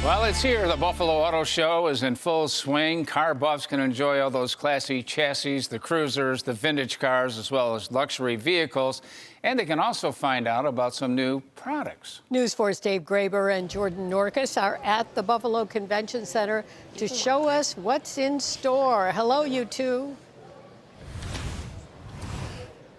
Well, it's here. The Buffalo Auto Show is in full swing. Car buffs can enjoy all those classy chassis, the cruisers, the vintage cars, as well as luxury vehicles. And they can also find out about some new products. News 4's Dave Graber and Jordan Norcus are at the Buffalo Convention Center to show us what's in store. Hello, you two.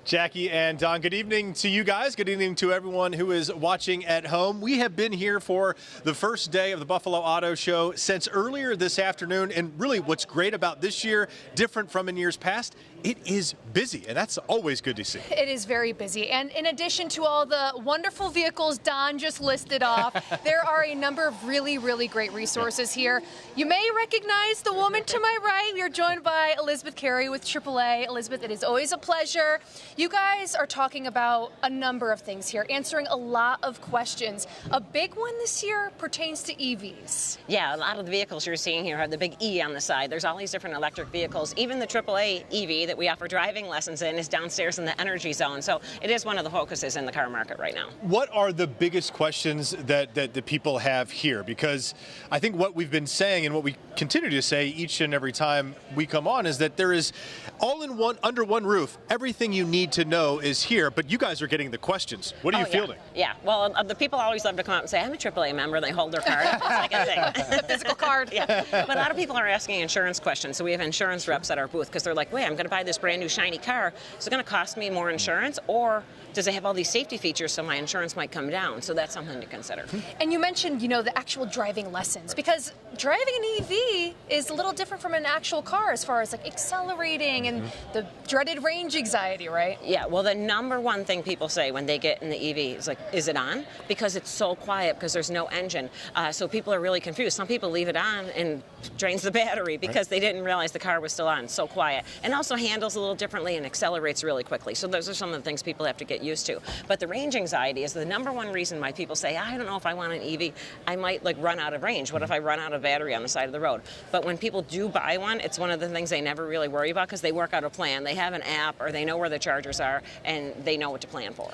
Jackie and Don, good evening to you guys. Good evening to everyone who is watching at home. We have been here for the first day of the Buffalo Auto Show since earlier this afternoon. And really what's great about this year, different from in years past, it is busy, and that's always good to see. It is very busy. And in addition to all the wonderful vehicles Don just listed off, there are a number of really, really great resources here. You may recognize the woman to my right. We are joined by Elizabeth Carey with AAA. Elizabeth, it is always a pleasure. You guys are talking about a number of things here, answering a lot of questions. A big one this year pertains to EVs. Yeah, a lot of the vehicles you're seeing here have the big E on the side. There's all these different electric vehicles. Even the AAA EV that we offer driving lessons in is downstairs in the energy zone. So it is one of the focuses in the car market right now. What are the biggest questions that the people have here? Because I think what we've been saying and what we continue to say each and every time we come on is that there is all in one, under one roof, everything you need to know is here, but you guys are getting the questions. What are you fielding? Yeah, well, the people always love to come up and say, I'm a AAA member, and they hold their card. It's like a thing. Physical card. Yeah, but a lot of people are asking insurance questions, so we have insurance reps at our booth because they're like, wait, I'm going to buy this brand new shiny car. Is it going to cost me more insurance, or does it have all these safety features so my insurance might come down? So that's something to consider. And you mentioned, the actual driving lessons, because driving an EV is a little different from an actual car as far as like accelerating and the dreaded range anxiety, right? Yeah, well, the number one thing people say when they get in the EV is like, is it on? Because it's so quiet because there's no engine. So people are really confused. Some people leave it on and drains the battery because they didn't realize the car was still on. It's so quiet. And also handles a little differently and accelerates really quickly. So those are some of the things people have to get used to. But the range anxiety is the number one reason why people say, I don't know if I want an EV. I might run out of range. What if I run out of battery on the side of the road? But when people do buy one, it's one of the things they never really worry about because they work out a plan. They have an app or they know where the chargers are and they know what to plan for.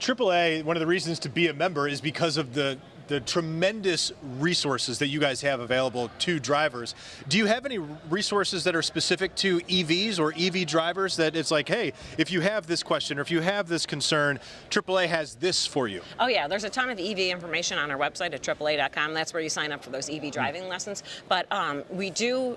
AAA, one of the reasons to be a member is because of the tremendous resources that you guys have available to drivers. Do you have any resources that are specific to EVs or EV drivers that it's like, hey, if you have this question or if you have this concern, AAA has this for you? Oh yeah, there's a ton of EV information on our website at AAA.com. That's where you sign up for those EV driving lessons. But we do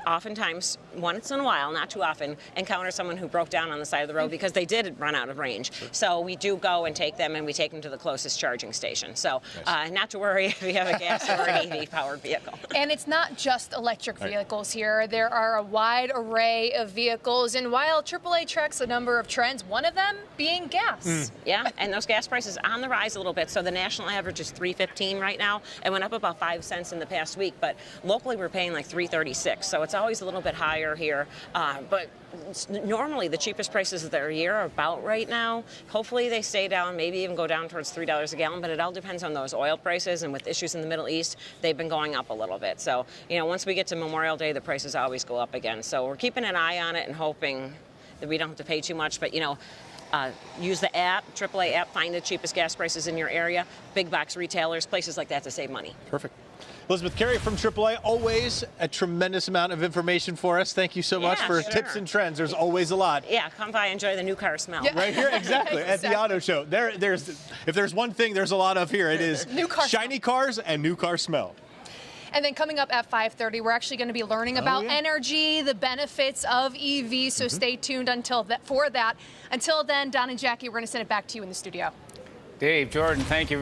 oftentimes, once in a while, not too often, encounter someone who broke down on the side of the road because they did run out of range. So we do go and take them, and we take them to the closest charging station. So not to worry if you have a gas or an EV-powered vehicle. And it's not just electric vehicles here. There are a wide array of vehicles. And while AAA tracks a number of trends, one of them being gas. Yeah, and those gas prices on the rise a little bit. So the national average is $3.15 right now. It went up about 5 cents in the past week, but locally we're paying like $3.36. So it's always a little bit higher here. But normally the cheapest prices of their year are about right now. Hopefully they stay down, maybe even go down towards $3 a gallon, but it all depends on those oil prices, and with issues in the Middle East, they've been going up a little bit. So, once we get to Memorial Day, the prices always go up again. So we're keeping an eye on it and hoping that we don't have to pay too much, but use the app, AAA app, find the cheapest gas prices in your area, big box retailers, places like that to save money. Perfect. Elizabeth Carey from AAA, always a tremendous amount of information for us. Thank you so much for tips and trends. There's always a lot. Yeah, come by, enjoy the new car smell. Yeah. Right here, exactly, at the auto show. If there's one thing there's a lot of here, it is new car shiny cars and new car smell. And then coming up at 5:30, we're actually going to be learning about energy, the benefits of EVs, so stay tuned for that. Until then, Don and Jackie, we're going to send it back to you in the studio. Dave, Jordan, thank you.